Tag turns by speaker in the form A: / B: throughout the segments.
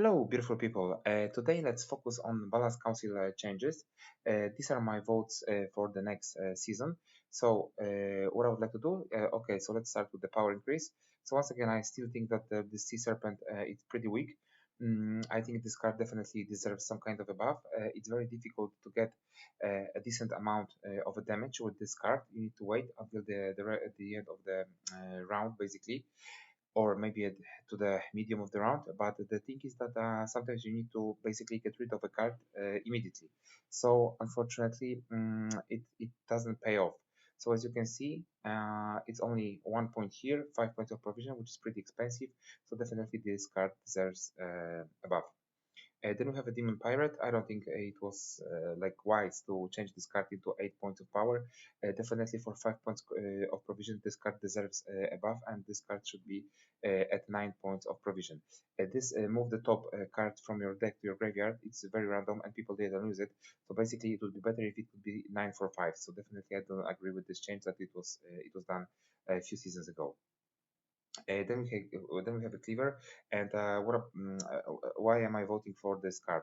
A: Hello, beautiful people. Today, let's focus on Balance Council changes. These are my votes for the next season. So, what I would like to do, okay, so let's start with the power increase. So, once again, I still think that the Sea Serpent is pretty weak. I think this card definitely deserves some kind of a buff. It's very difficult to get a decent amount of a damage with this card. You need to wait until the end of the round, basically, or maybe to the medium of the round. But the thing is that sometimes you need to basically get rid of a card immediately. So unfortunately, it doesn't pay off. So as you can see, it's only 1 point here, 5 points of provision, which is pretty expensive. So definitely this card deserves a buff. Then we have a Demon Pirate. I don't think it was like wise to change this card into 8 points of power. Definitely for 5 points of provision, this card deserves a buff, and this card should be at 9 points of provision. This move the top card from your deck to your graveyard. It's very random, and people they don't use it. So basically, it would be better if it could be 9 for 5. So definitely, I don't agree with this change that it was done a few seasons ago. Then we have a cleaver, and why am I voting for this card?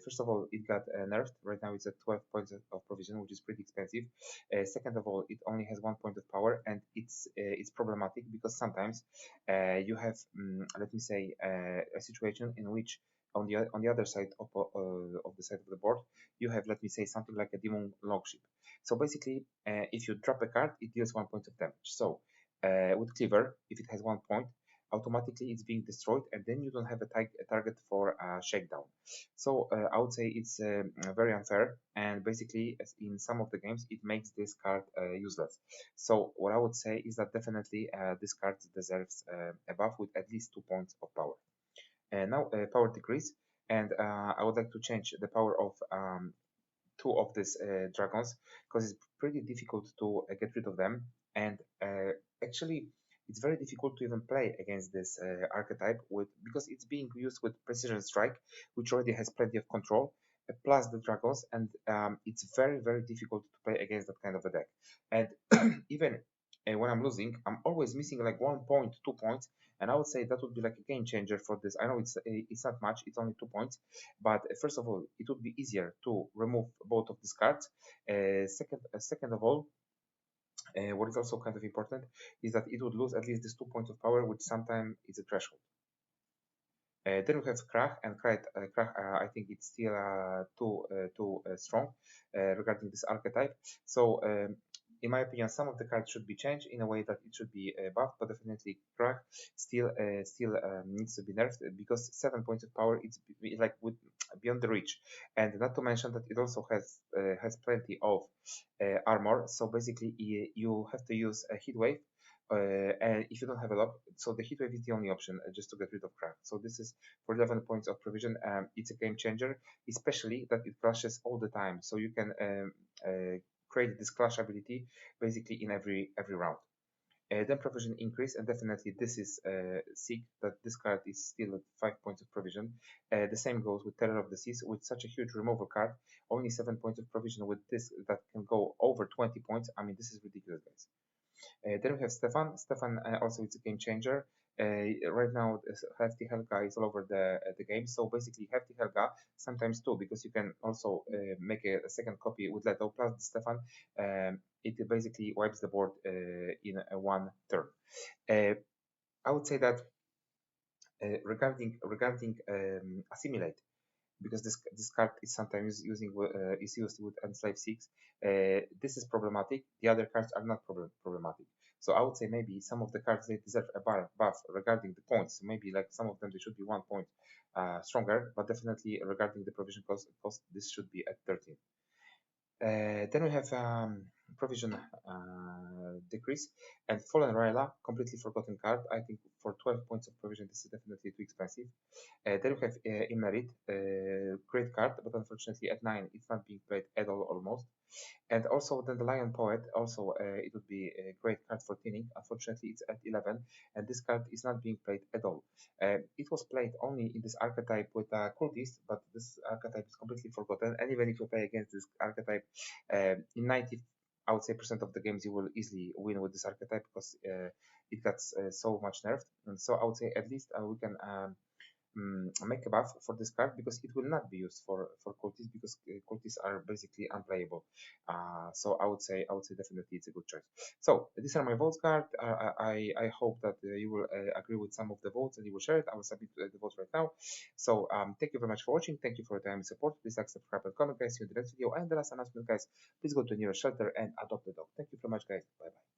A: First of all, it got nerfed. Right now, it's at 12 points of provision, which is pretty expensive. Second of all, it only has 1 point of power, and it's problematic because sometimes you have, let me say, a situation in which on the other side of the side of the board, you have, let me say, something like a demon longship. So basically, if you drop a card, it deals 1 point of damage. So with cleaver, if it has 1 point, automatically it's being destroyed, and then you don't have a target for shakedown. So I would say it's very unfair, and basically in some of the games it makes this card useless. So what I would say is that definitely this card deserves a buff with at least 2 points of power. Now power decrease, and I would like to change the power of two of these dragons because it's pretty difficult to get rid of them, and actually it's very difficult to even play against this archetype because it's being used with precision strike, which already has plenty of control, plus the dragons, and it's very difficult to play against that kind of a deck. And even when I'm losing, I'm always missing like 1 point, 2 points, and I would say that would be like a game changer for this. I know it's not much, it's only 2 points, but first of all, it would be easier to remove both of these cards. Second of all, what is also kind of important is that it would lose at least these 2 points of power, which sometimes is a threshold. Then we have Krach, and Krach I think it's still too strong regarding this archetype. So in my opinion, some of the cards should be changed in a way that it should be buffed, but definitely Krach still needs to be nerfed because 7 points of power it's like beyond the reach, and not to mention that it also has plenty of armor. So basically, you have to use a heat wave. And if you don't have a lock, so the heat wave is the only option just to get rid of Krach. So this is for 11 points of provision. It's a game changer, especially that it crashes all the time. So you can create this clash ability basically in every round. Then provision increase, and definitely this is sick that this card is still at 5 points of provision. The same goes with Terror of the Seas. With such a huge removal card, only 7 points of provision with this that can go over 20 points. I mean, this is ridiculous, guys. Then we have Stefan. Stefan also is a game changer. Right now, Hefty Helga is all over the game. So basically, Hefty Helga sometimes too, because you can also make a second copy with Leto plus Stefan. It basically wipes the board in one turn. I would say that regarding assimilate, because this card is sometimes is used with Enslave 6. This is problematic. The other cards are not problematic. So I would say maybe some of the cards they deserve a buff regarding the points. So maybe like some of them they should be 1 point stronger, but definitely regarding the provision cost this should be at 13. Then we have provision decrease, and Fallen Ryla, completely forgotten card. I think for 12 points of provision this is definitely too expensive. Then we have Immerit, great card, but unfortunately at 9 it's not being played at all almost. And also then the Lion Poet, also it would be a great card for thinning. Unfortunately it's at 11, and this card is not being played at all. It was played only in this archetype with Cultist, but this archetype is completely forgotten, and even if you play against this archetype in 90 I would say percent of the games you will easily win with this archetype because it got so much nerfed. And so I would say at least we can make a buff for this card because it will not be used for cultists because cultists are basically unplayable. So I would say definitely it's a good choice. So these are my votes card. I hope that you will agree with some of the votes and you will share it. I will submit the votes right now. So thank you very much for watching. Thank you for your time and support. Please like, subscribe, and comment, guys. See you in the next video. And the last announcement, guys. Please go to nearest shelter and adopt the dog. Thank you very much, guys. Bye bye.